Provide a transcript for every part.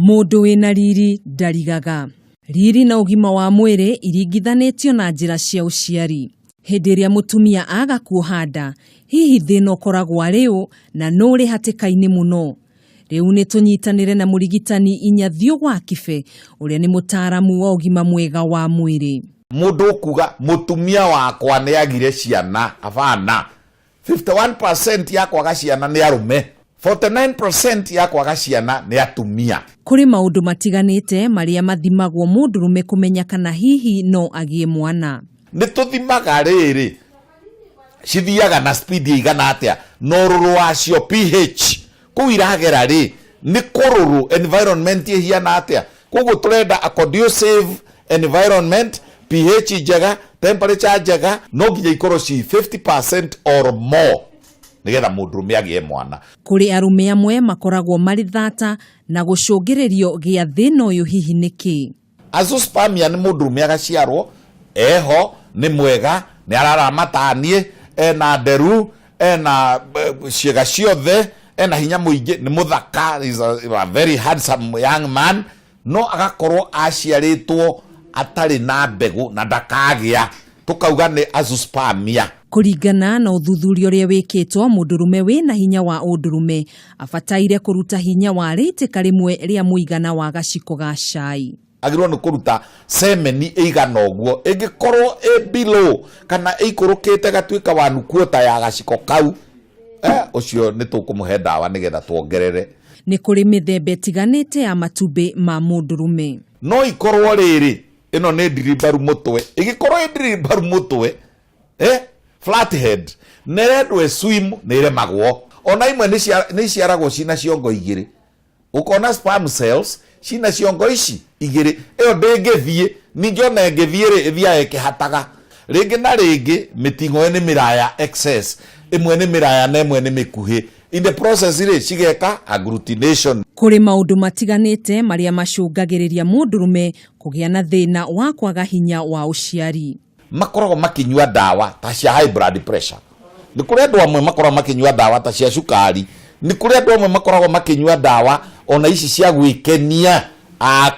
Mundu wina riri ndarigaga. Riri na ugima wa mwiri irigithanitio na njira cia uciari. Hindi iria mutumia aga kuohanda, hihi thina ukoragwo ariu na nuri hatikaini muno. Riu ni tunyitanire na urigitani inyathio gwa kibe, uria ni ataramu wa ugima mwega wa mwiri. Mundu kuga mutumia wakwa ni agire ciana afana. 51% ya kwaga ciana ni arume. 49% ya kwaga ciana ni atumia. Kuri maundu matiganite maria mathimagwo mundurume kumenya kana hihi no agie mwana. Ni tuthimaga riri cithiaga na speed igana atia no ruru wacio pH kuiragera ri ni kururu environment hiana atia koguo turenda a conducive environment, pH njega, temperature njega, no nginya ikorwo ci 50% or more nigetha mundurume agie mwana. Kuri arume amwe makoragwo mari thata na gucungagiririo gia thina uyu hihi niki. Azoospermia ni mundurume agaciarwo eho ni mwega ni araramatanie ena nderu ena ciega ciothe ena hinya muingi ni muthaka, is a very handsome young man, no agakorwo aciaritwo atari na mbegu na ndakagia, tukauga ni azoospermia. Kuringana na uthuthuria uria wikitwo, mundurume wina hinya wa undurume afataire kuruta hinya wa ritika rimwe ria muigana wa gaciko ga cai. Agirwo ni kuruta semeni igana oguo, ingikorwo below kana ikurukite gatuika wa nukuota ya gaciko kau, ucio ni tukumuhe dawa nigetha tuongerere. Ni kuri mithemba itiganite ya matumbi ma mundurume. No ikorwo riri ino ni ndiribaru mutwe, igikorwo ndiribaru mutwe flathead nerendwe swim nire magwo, ona imwe ni ciaragwo cina ciongo igiri, ukona sperm cells cina ciongo ici igiri, iyo ndingithie ningi ona ngithie ri ithia ikihataga ringi na ringi, mitingo ni miraya excess, imwe ni miraya na imwe ni mikuhi, in the process ri cigeka agglutination. Kuri maundu matiganite maria macungagiriria mundurume kugia na thina wa kwaga hinya wa uciari. Makoragwo makinyua dawa ta cia high blood pressure, ni kuri andu amwe makoragwo makinyua dawa ta cia cukari, ni kuri andu amwe makoragwo makinyua dawa ona ici cia gwikenia,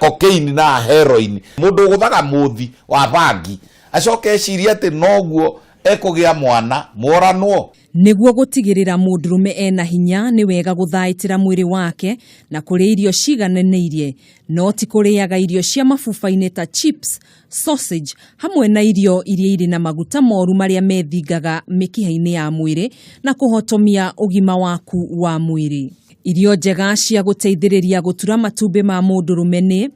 cocaine na heroin. Mundu guthaga muthi wa bangi acoke ciria ati noguo ekugia mwana moranwo. Niguo gutigirira mundurume ena hinya ni wega guthaitira mwiri wake na kuria irio cigananeirie, no ti kuriaga irio cia mafufaine ta chips, sausage hamwe na irio iria iri na maguta moru maria methingaga mikiha-ini ya mwiri na kuhotomia ugima waku wa mwiri. Irio njega cia guteithiriria gutura matumbi ma mundurume ni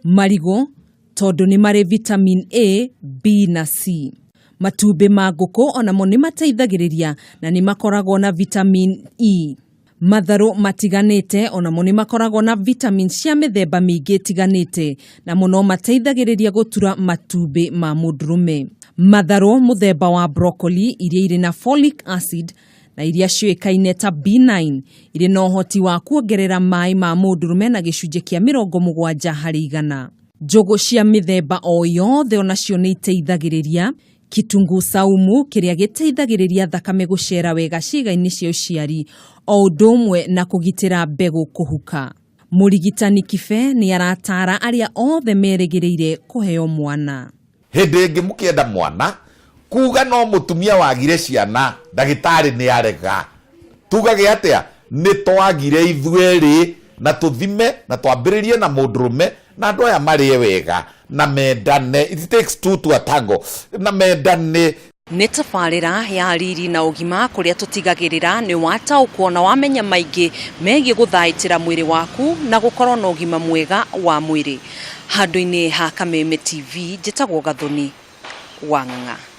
marigo, tondu ni mari vitamin A, B na C. Matumbi ma nguku onamo ni mateithagiriria na ni makoragwo na vitamin E. Matharu matiganite onamo ni makoragwo na vitamin cia mithemba mingi tiganite na muno mateithagiriria gutura matumbi ma mundurume. Matharu muthemba wa broccoli iria iri na folic acid na iria ciuikaine ta B9 iri na uhoti wa kuongerera mai ma mundurume na gicunji kia 70 harĩ 100. Njugu cia mithemba o yothe onacio ni iteithagiriria. Kitungu saumu kiria giteithagiriria thakame gucera wega ciĩga-inĩ cia uciari o ũndũ ũmwe na kugitira mbegu kuhuka. Urigitani kibe ni aratara aria othe merigiriire kuheo mwana. Hindi ingi mukienda mwana kuga no mutumia wagire ciana, ndagitari ni arega, tugage atia ni twagire ithueri na tuthime na twambiririe na mundurume na andu aya marie wega na mendane. It takes two to a tango, na mendane. Nĩ tabarĩra ya riri na ugima kuria tutigagirira ni wataũkwo na wamenya maingĩ megiĩ gũthaitĩra mwĩrĩ waku na gũkorwo na ugima mwega wa mwĩrĩ. Handũ-inĩ ha Kameme TV, njĩtagwo Gathoni wa Ng'ang'a.